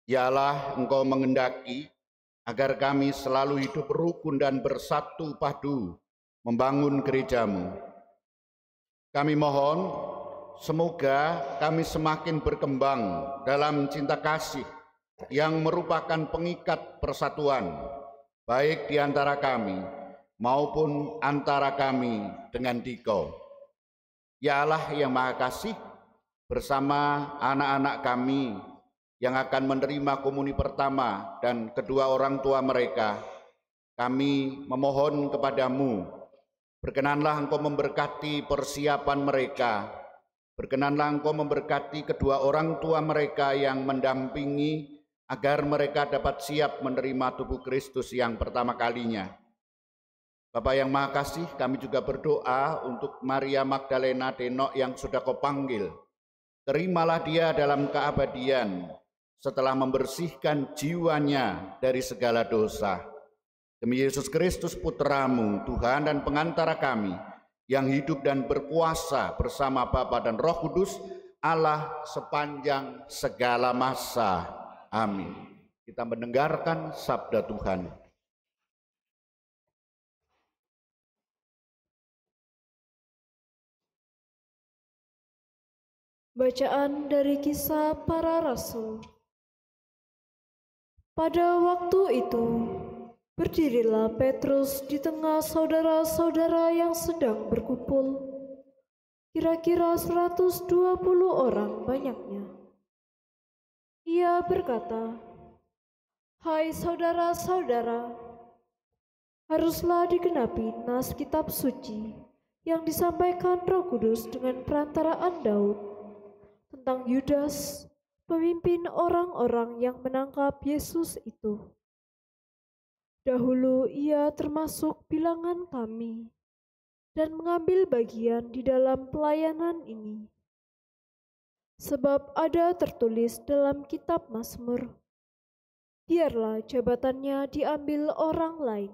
Ya Allah, Engkau mengendaki agar kami selalu hidup rukun dan bersatu padu membangun gereja-Mu. Kami mohon semoga kami semakin berkembang dalam cinta kasih yang merupakan pengikat persatuan, baik di antara kami maupun antara kami dengan Dikau. Ya Allah yang Maha Kasih, bersama anak-anak kami yang akan menerima komuni pertama dan kedua orang tua mereka, kami memohon kepadamu, berkenanlah Engkau memberkati persiapan mereka, berkenanlah Engkau memberkati kedua orang tua mereka yang mendampingi agar mereka dapat siap menerima tubuh Kristus yang pertama kalinya. Bapa yang Maha Kasih, kami juga berdoa untuk Maria Magdalena Denok yang sudah Kau panggil. Terimalah dia dalam keabadian setelah membersihkan jiwanya dari segala dosa. Demi Yesus Kristus Putra-Mu, Tuhan dan pengantara kami, yang hidup dan berkuasa bersama Bapa dan Roh Kudus, Allah sepanjang segala masa. Amin. Kita mendengarkan sabda Tuhan. Bacaan dari Kisah Para Rasul. Pada waktu itu, berdirilah Petrus di tengah saudara-saudara yang sedang berkumpul, kira-kira 120 orang banyaknya. Ia berkata, "Hai saudara-saudara, haruslah digenapi nas kitab suci yang disampaikan Roh Kudus dengan perantaraan Daud tentang Yudas, pemimpin orang-orang yang menangkap Yesus itu. Dahulu ia termasuk bilangan kami dan mengambil bagian di dalam pelayanan ini. Sebab ada tertulis dalam kitab Mazmur, biarlah jabatannya diambil orang lain.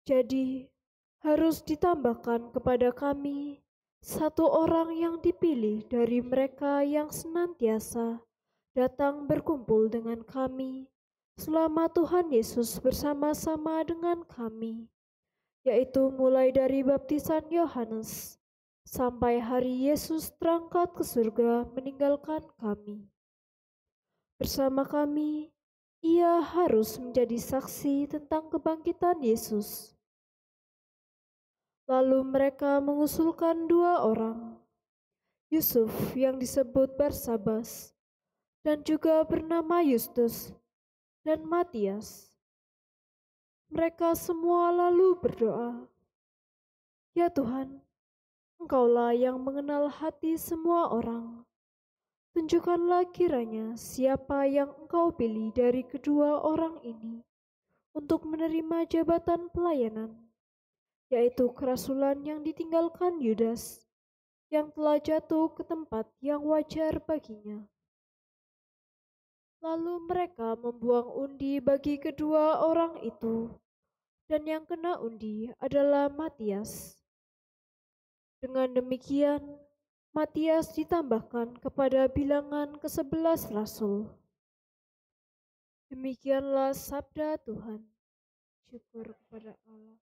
Jadi harus ditambahkan kepada kami satu orang yang dipilih dari mereka yang senantiasa datang berkumpul dengan kami selama Tuhan Yesus bersama-sama dengan kami, yaitu mulai dari baptisan Yohanes sampai hari Yesus terangkat ke surga meninggalkan kami. Bersama kami, ia harus menjadi saksi tentang kebangkitan Yesus." Lalu mereka mengusulkan 2 orang, Yusuf yang disebut Barsabas, dan juga bernama Justus, dan Matias. Mereka semua lalu berdoa, "Ya Tuhan, Engkaulah yang mengenal hati semua orang. Tunjukkanlah kiranya siapa yang Engkau pilih dari kedua orang ini untuk menerima jabatan pelayanan, yaitu kerasulan yang ditinggalkan Yudas, yang telah jatuh ke tempat yang wajar baginya." Lalu mereka membuang undi bagi kedua orang itu, dan yang kena undi adalah Matias. Dengan demikian, Matias ditambahkan kepada bilangan ke-11 rasul. Demikianlah sabda Tuhan. Syukur kepada Allah.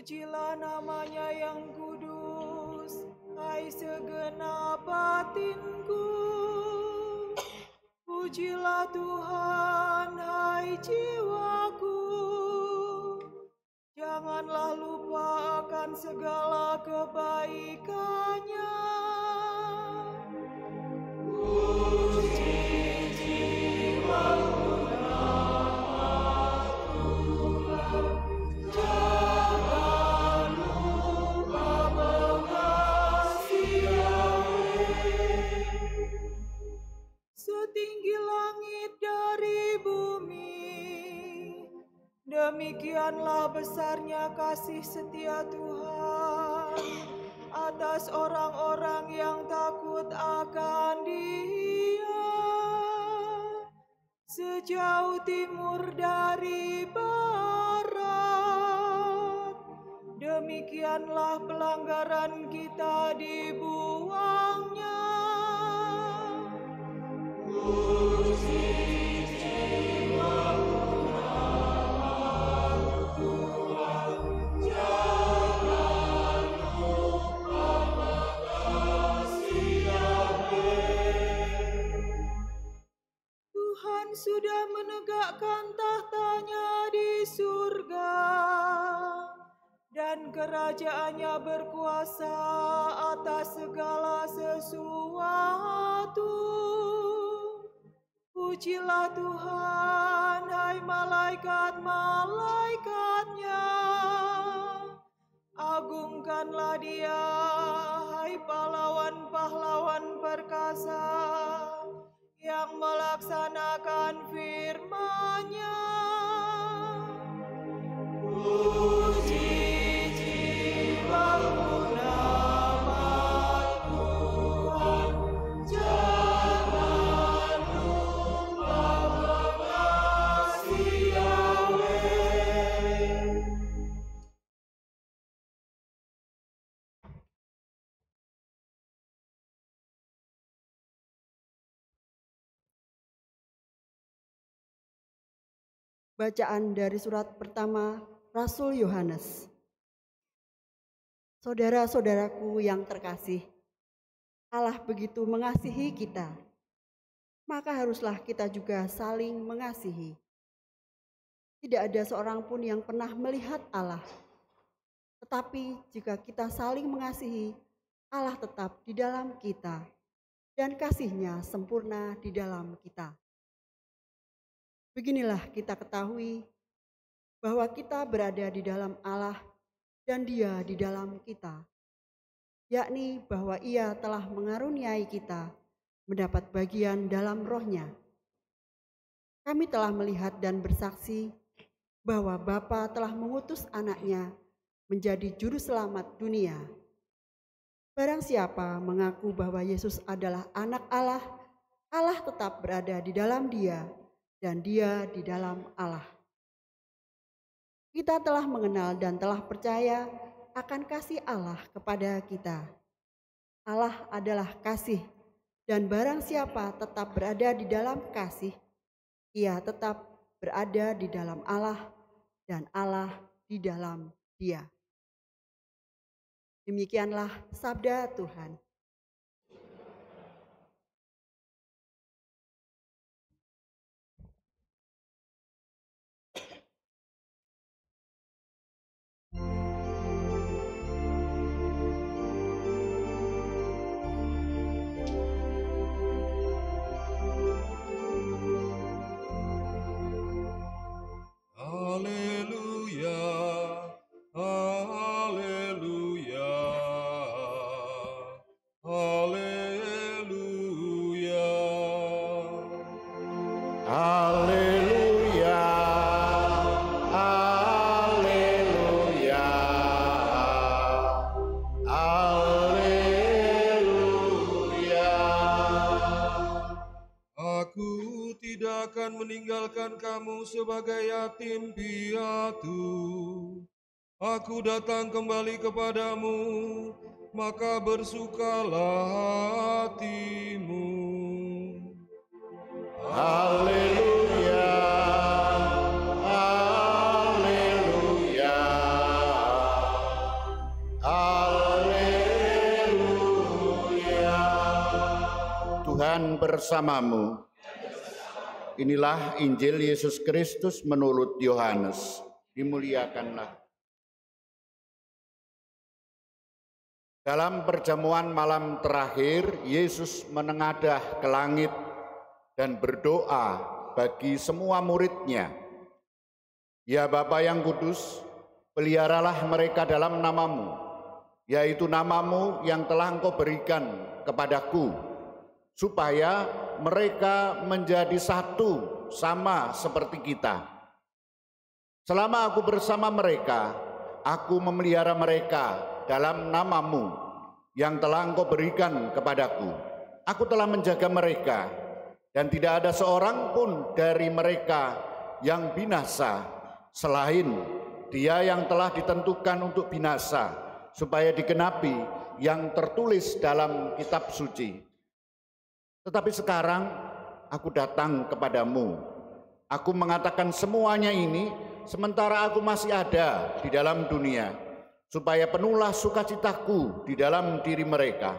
Pujilah namanya yang kudus, hai segenap batinku. Pujilah Tuhan, hai jiwaku. Janganlah lupa akan segala kebaikannya. Puji jiwaku nama Tuhan. Jangan lupa mengasihi Yahweh. Setinggi langit dari bumi, demikianlah besarnya kasih setia Tuhan atas orang-orang yang takut akan Dia. Sejauh timur dari barat, demikianlah pelanggaran kita dibuangnya. Puji jiwaku nama Tuhan, jangan lupa mengasihi Yahweh. Tuhan sudah menegakkan tahtanya di surga, dan kerajaannya berkuasa atas segala sesuatu. Pujilah Tuhan, hai malaikat-malaikatnya. Agungkanlah Dia, hai pahlawan-pahlawan perkasa yang melaksanakan firman-Nya. Puji jiwaku nama Tuhan, jangan lupa mengasihi Yahweh. Bacaan dari surat pertama Rasul Yohanes. Saudara-saudaraku yang terkasih, Allah begitu mengasihi kita, maka haruslah kita juga saling mengasihi. Tidak ada seorang pun yang pernah melihat Allah, tetapi jika kita saling mengasihi, Allah tetap di dalam kita, dan kasih-Nya sempurna di dalam kita. Beginilah kita ketahui bahwa kita berada di dalam Allah dan Dia di dalam kita, yakni bahwa Ia telah mengaruniai kita mendapat bagian dalam Roh-Nya. Kami telah melihat dan bersaksi bahwa Bapa telah mengutus Anak-Nya menjadi juru selamat dunia. Barang siapa mengaku bahwa Yesus adalah Anak Allah, Allah tetap berada di dalam Dia dan Dia di dalam Allah. Kita telah mengenal dan telah percaya akan kasih Allah kepada kita. Allah adalah kasih, dan barang siapa tetap berada di dalam kasih, ia tetap berada di dalam Allah dan Allah di dalam Dia. Demikianlah sabda Tuhan. Haleluya, haleluya, haleluya. Haleluya, haleluya, haleluya. Aku tidak akan meninggalkan kamu sebagai yatim piatu. Aku datang kembali kepadamu, maka bersukalah hatimu. Haleluya, haleluya, Tuhan bersamamu. Inilah Injil Yesus Kristus menurut Yohanes. Dimuliakanlah. Dalam perjamuan malam terakhir, Yesus menengadah ke langit dan berdoa bagi semua murid-Nya. Ya Bapa yang kudus, peliharalah mereka dalam namamu, yaitu namamu yang telah Engkau berikan kepadaku, supaya mereka menjadi satu sama seperti kita. Selama aku bersama mereka, aku memelihara mereka dalam namamu yang telah Engkau berikan kepadaku. Aku telah menjaga mereka, dan tidak ada seorang pun dari mereka yang binasa, selain dia yang telah ditentukan untuk binasa, supaya digenapi yang tertulis dalam kitab suci. Tetapi sekarang aku datang kepadamu. Aku mengatakan semuanya ini sementara aku masih ada di dalam dunia, supaya penuhlah sukacitaku di dalam diri mereka.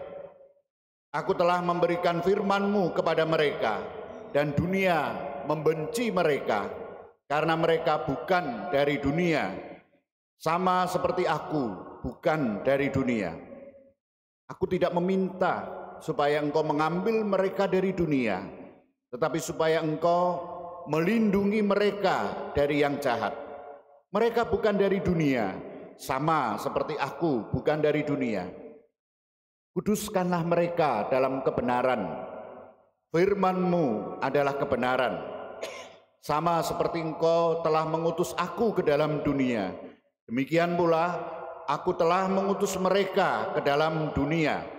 Aku telah memberikan firman-Mu kepada mereka, dan dunia membenci mereka, karena mereka bukan dari dunia, sama seperti aku bukan dari dunia. Aku tidak meminta supaya Engkau mengambil mereka dari dunia, tetapi supaya Engkau melindungi mereka dari yang jahat. Mereka bukan dari dunia, sama seperti aku bukan dari dunia. Kuduskanlah mereka dalam kebenaran. Firman-Mu adalah kebenaran. Sama seperti Engkau telah mengutus aku ke dalam dunia, demikian pula aku telah mengutus mereka ke dalam dunia.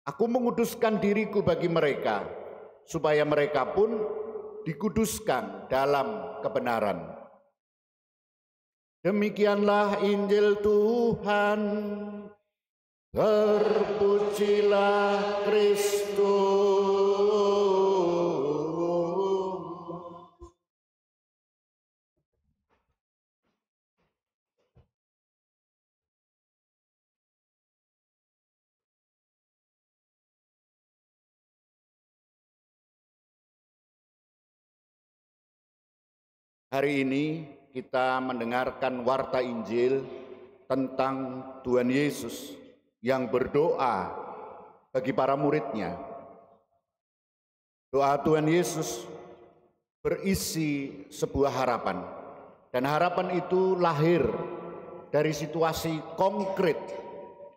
Aku menguduskan diriku bagi mereka, supaya mereka pun dikuduskan dalam kebenaran. Demikianlah Injil Tuhan. Terpujilah Kristus. Hari ini kita mendengarkan warta Injil tentang Tuhan Yesus yang berdoa bagi para murid-Nya. Doa Tuhan Yesus berisi sebuah harapan, dan harapan itu lahir dari situasi konkret.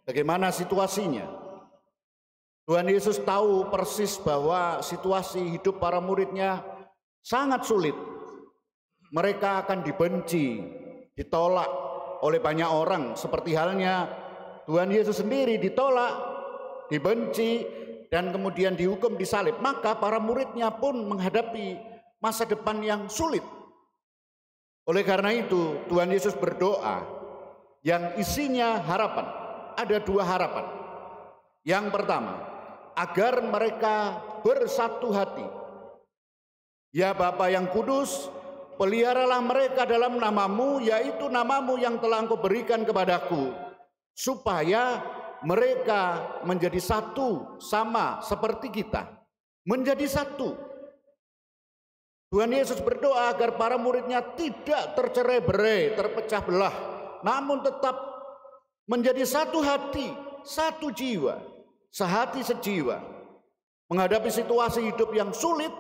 Bagaimana situasinya? Tuhan Yesus tahu persis bahwa situasi hidup para murid-Nya sangat sulit. Mereka akan dibenci, ditolak oleh banyak orang, seperti halnya Tuhan Yesus sendiri ditolak, dibenci, dan kemudian dihukum disalib. Maka para murid-Nya pun menghadapi masa depan yang sulit. Oleh karena itu Tuhan Yesus berdoa yang isinya harapan. Ada dua harapan. Yang pertama, agar mereka bersatu hati. Ya Bapa yang kudus, peliharalah mereka dalam namamu, yaitu namamu yang telah Engkau berikan kepadaku, supaya mereka menjadi satu sama seperti kita. Menjadi satu. Tuhan Yesus berdoa agar para murid-Nya tidak tercerai-berai, terpecah belah, namun tetap menjadi satu hati, satu jiwa, sehati sejiwa. Menghadapi situasi hidup yang sulit,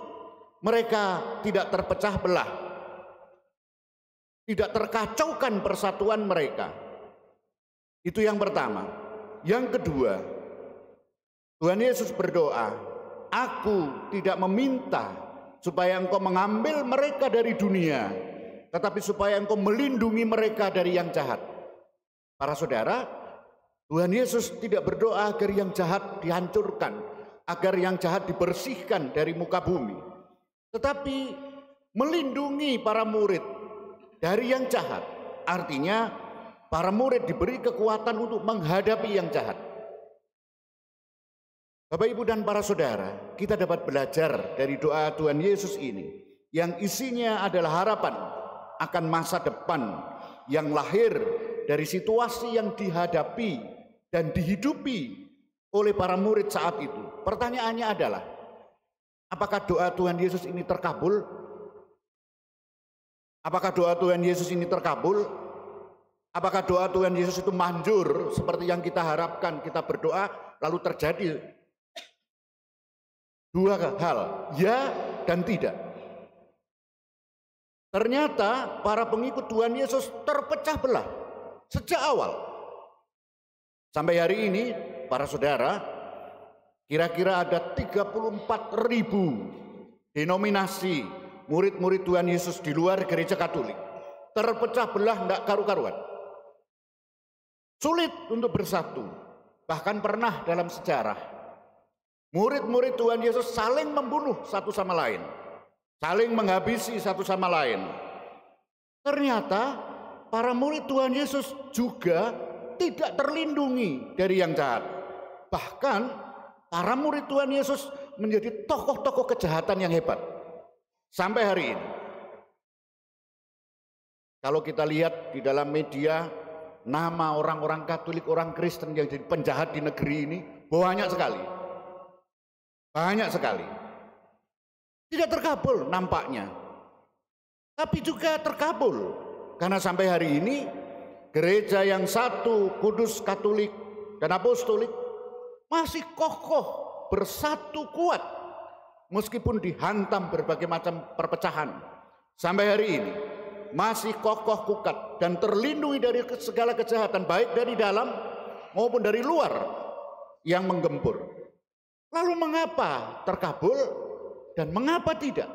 mereka tidak terpecah belah. Tidak terkacaukan persatuan mereka. Itu yang pertama. Yang kedua, Tuhan Yesus berdoa, aku tidak meminta supaya Engkau mengambil mereka dari dunia, tetapi supaya Engkau melindungi mereka dari yang jahat. Para saudara, Tuhan Yesus tidak berdoa agar yang jahat dihancurkan, agar yang jahat dibersihkan dari muka bumi, tetapi melindungi para murid dari yang jahat. Artinya para murid diberi kekuatan untuk menghadapi yang jahat. Bapak, Ibu, dan para saudara, kita dapat belajar dari doa Tuhan Yesus ini yang isinya adalah harapan akan masa depan yang lahir dari situasi yang dihadapi dan dihidupi oleh para murid saat itu. Pertanyaannya adalah, Apakah doa Tuhan Yesus ini terkabul? Apakah doa Tuhan Yesus ini terkabul? Apakah doa Tuhan Yesus itu manjur seperti yang kita harapkan? Kita berdoa lalu terjadi dua hal, ya dan tidak. Ternyata para pengikut Tuhan Yesus terpecah belah sejak awal. Sampai hari ini, para saudara, kira-kira ada 34.000 denominasi murid-murid Tuhan Yesus di luar gereja Katolik. Terpecah belah tidak karu-karuan. Sulit untuk bersatu. Bahkan pernah dalam sejarah, murid-murid Tuhan Yesus saling membunuh satu sama lain. Saling menghabisi satu sama lain. Ternyata para murid Tuhan Yesus juga tidak terlindungi dari yang jahat. Bahkan para murid Tuhan Yesus menjadi tokoh-tokoh kejahatan yang hebat. Sampai hari ini. Kalau kita lihat di dalam media, nama orang-orang Katolik, orang Kristen yang jadi penjahat di negeri ini banyak sekali. Banyak sekali. Tidak terkabul nampaknya. Tapi juga terkabul. Karena sampai hari ini gereja yang satu, kudus, Katolik, dan Apostolik masih kokoh, bersatu kuat. Meskipun dihantam berbagai macam perpecahan. Sampai hari ini masih kokoh kuat dan terlindungi dari segala kejahatan, baik dari dalam maupun dari luar yang menggempur. Lalu mengapa terkabul dan mengapa tidak?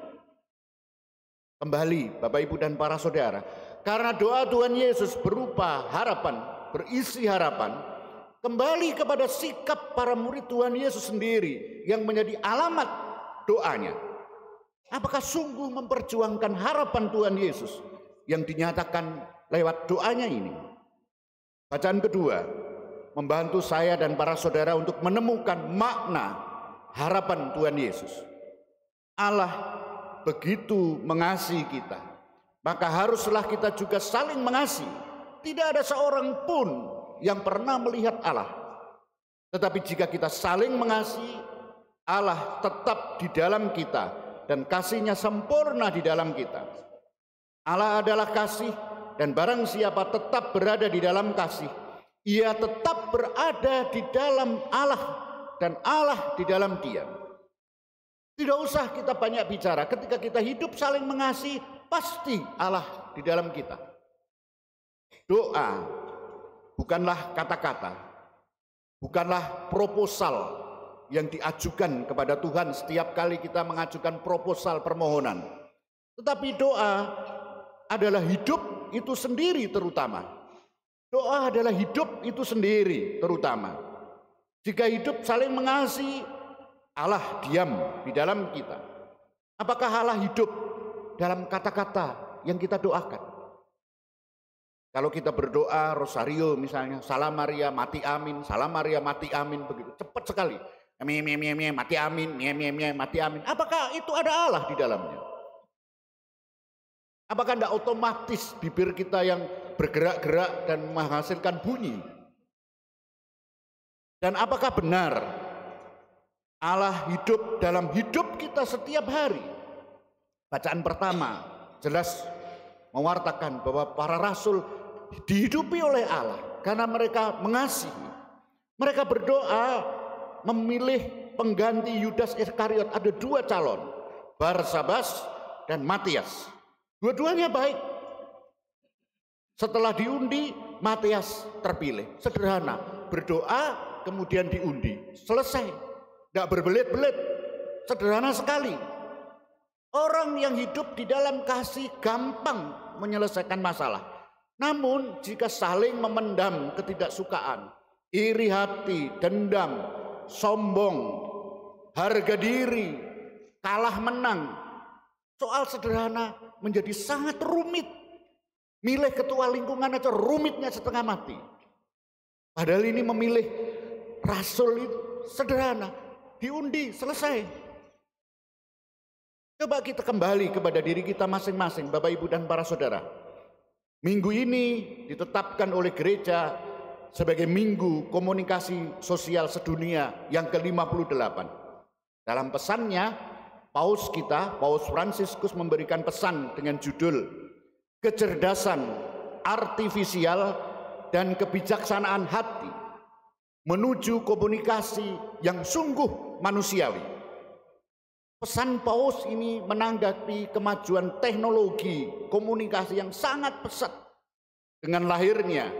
Kembali Bapak Ibu dan para saudara, karena doa Tuhan Yesus berupa harapan, berisi harapan, kembali kepada sikap para murid Tuhan Yesus sendiri yang menjadi alamat doanya. Apakah sungguh memperjuangkan harapan Tuhan Yesus yang dinyatakan lewat doanya ini? Bacaan kedua membantu saya dan para saudara untuk menemukan makna harapan Tuhan Yesus. Allah begitu mengasihi kita, maka haruslah kita juga saling mengasihi. Tidak ada seorang pun yang pernah melihat Allah. Tetapi jika kita saling mengasihi, Allah tetap di dalam kita dan kasih-Nya sempurna di dalam kita. Allah adalah kasih, dan barang siapa tetap berada di dalam kasih, ia tetap berada di dalam Allah dan Allah di dalam dia. Tidak usah kita banyak bicara, ketika kita hidup saling mengasihi, pasti Allah di dalam kita. Doa bukanlah kata-kata, bukanlah proposal yang diajukan kepada Tuhan setiap kali kita mengajukan proposal permohonan. Tetapi doa adalah hidup itu sendiri terutama. Doa adalah hidup itu sendiri terutama. Jika hidup saling mengasihi, Allah diam di dalam kita. Apakah Allah hidup dalam kata-kata yang kita doakan? Kalau kita berdoa rosario misalnya, Salam Maria mati amin, Salam Maria mati amin, begitu cepat sekali. Mati amin, mati amin. Apakah itu ada Allah di dalamnya? Apakah tidak otomatis bibir kita yang bergerak-gerak dan menghasilkan bunyi? Dan apakah benar Allah hidup dalam hidup kita setiap hari? Bacaan pertama jelas mewartakan bahwa para rasul dihidupi oleh Allah karena mereka mengasihi. Mereka berdoa memilih pengganti Yudas Iskariot. Ada dua calon, Barsabas dan Matias. Dua-duanya baik. Setelah diundi, Matias terpilih. Sederhana, berdoa kemudian diundi, selesai. Tidak berbelit-belit, sederhana sekali. Orang yang hidup di dalam kasih gampang menyelesaikan masalah. Namun jika saling memendam ketidaksukaan, iri hati, dendam, sombong, harga diri, kalah menang, soal sederhana menjadi sangat rumit. Milih ketua lingkungan aja rumitnya setengah mati. Padahal ini memilih rasul itu sederhana. Diundi, selesai. Coba kita kembali kepada diri kita masing-masing, Bapak Ibu dan para saudara. Minggu ini ditetapkan oleh gereja sebagai Minggu Komunikasi Sosial Sedunia yang ke-58. Dalam pesannya, Paus kita, Paus Fransiskus memberikan pesan dengan judul kecerdasan artifisial dan kebijaksanaan hati menuju komunikasi yang sungguh manusiawi. Pesan Paus ini menanggapi kemajuan teknologi komunikasi yang sangat pesat dengan lahirnya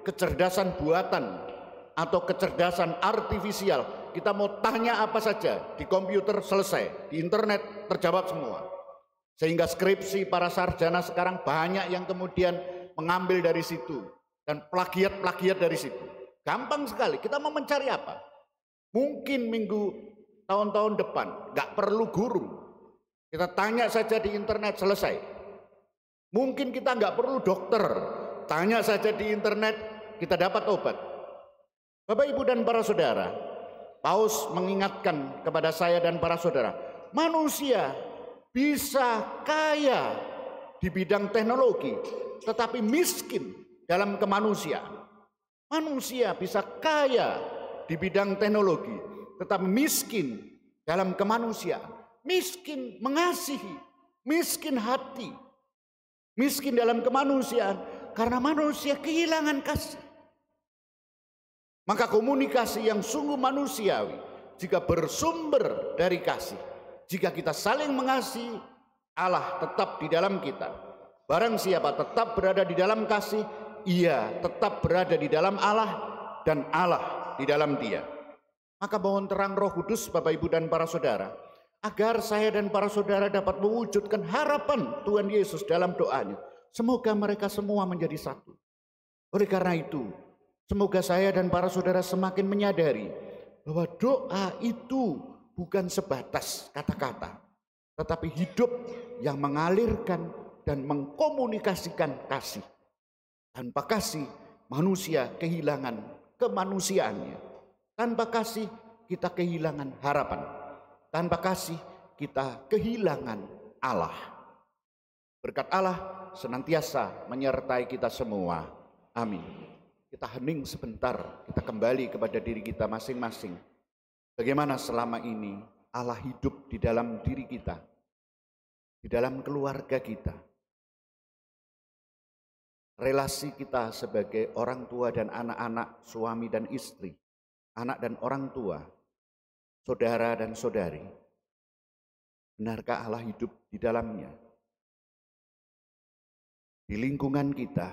kecerdasan buatan atau kecerdasan artifisial. Kita mau tanya apa saja di komputer selesai, di internet terjawab semua. Sehingga skripsi para sarjana sekarang banyak yang kemudian mengambil dari situ dan plagiat-plagiat dari situ. Gampang sekali, kita mau mencari apa? Mungkin tahun-tahun depan nggak perlu guru. Kita tanya saja di internet selesai. Mungkin kita nggak perlu dokter, tanya saja di internet kita dapat obat. Bapak, Ibu, dan para saudara, Paus mengingatkan kepada saya dan para saudara, manusia bisa kaya di bidang teknologi, tetapi miskin dalam kemanusiaan. Manusia bisa kaya di bidang teknologi, tetapi miskin dalam kemanusiaan. Miskin mengasihi, miskin hati, miskin dalam kemanusiaan karena manusia kehilangan kasih. Maka komunikasi yang sungguh manusiawi jika bersumber dari kasih, jika kita saling mengasihi, Allah tetap di dalam kita. Barang siapa tetap berada di dalam kasih, ia tetap berada di dalam Allah dan Allah di dalam dia. Maka mohon terang Roh Kudus Bapak, Ibu, dan para saudara, agar saya dan para saudara dapat mewujudkan harapan Tuhan Yesus dalam doanya. Semoga mereka semua menjadi satu. Oleh karena itu, semoga saya dan para saudara semakin menyadari bahwa doa itu bukan sebatas kata-kata, tetapi hidup yang mengalirkan dan mengkomunikasikan kasih. Tanpa kasih, manusia kehilangan kemanusiaannya. Tanpa kasih, kita kehilangan harapan. Tanpa kasih, kita kehilangan Allah. Berkat Allah senantiasa menyertai kita semua. Amin. Kita hening sebentar, kita kembali kepada diri kita masing-masing. Bagaimana selama ini Allah hidup di dalam diri kita, di dalam keluarga kita. Relasi kita sebagai orang tua dan anak-anak, suami dan istri, anak dan orang tua, saudara dan saudari. Benarkah Allah hidup di dalamnya? Di lingkungan kita,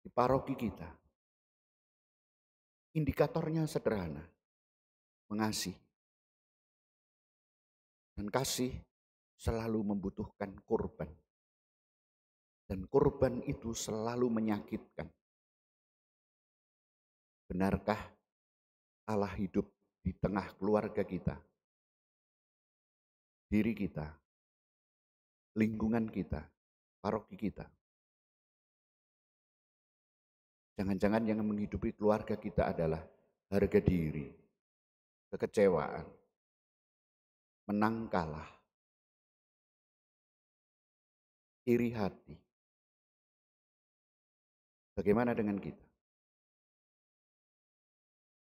di paroki kita. Indikatornya sederhana, mengasihi. Dan kasih selalu membutuhkan korban. Dan korban itu selalu menyakitkan. Benarkah Allah hidup di tengah keluarga kita, diri kita, lingkungan kita, paroki kita? Jangan-jangan yang menghidupi keluarga kita adalah harga diri, kekecewaan, menang kalah, iri hati. Bagaimana dengan kita?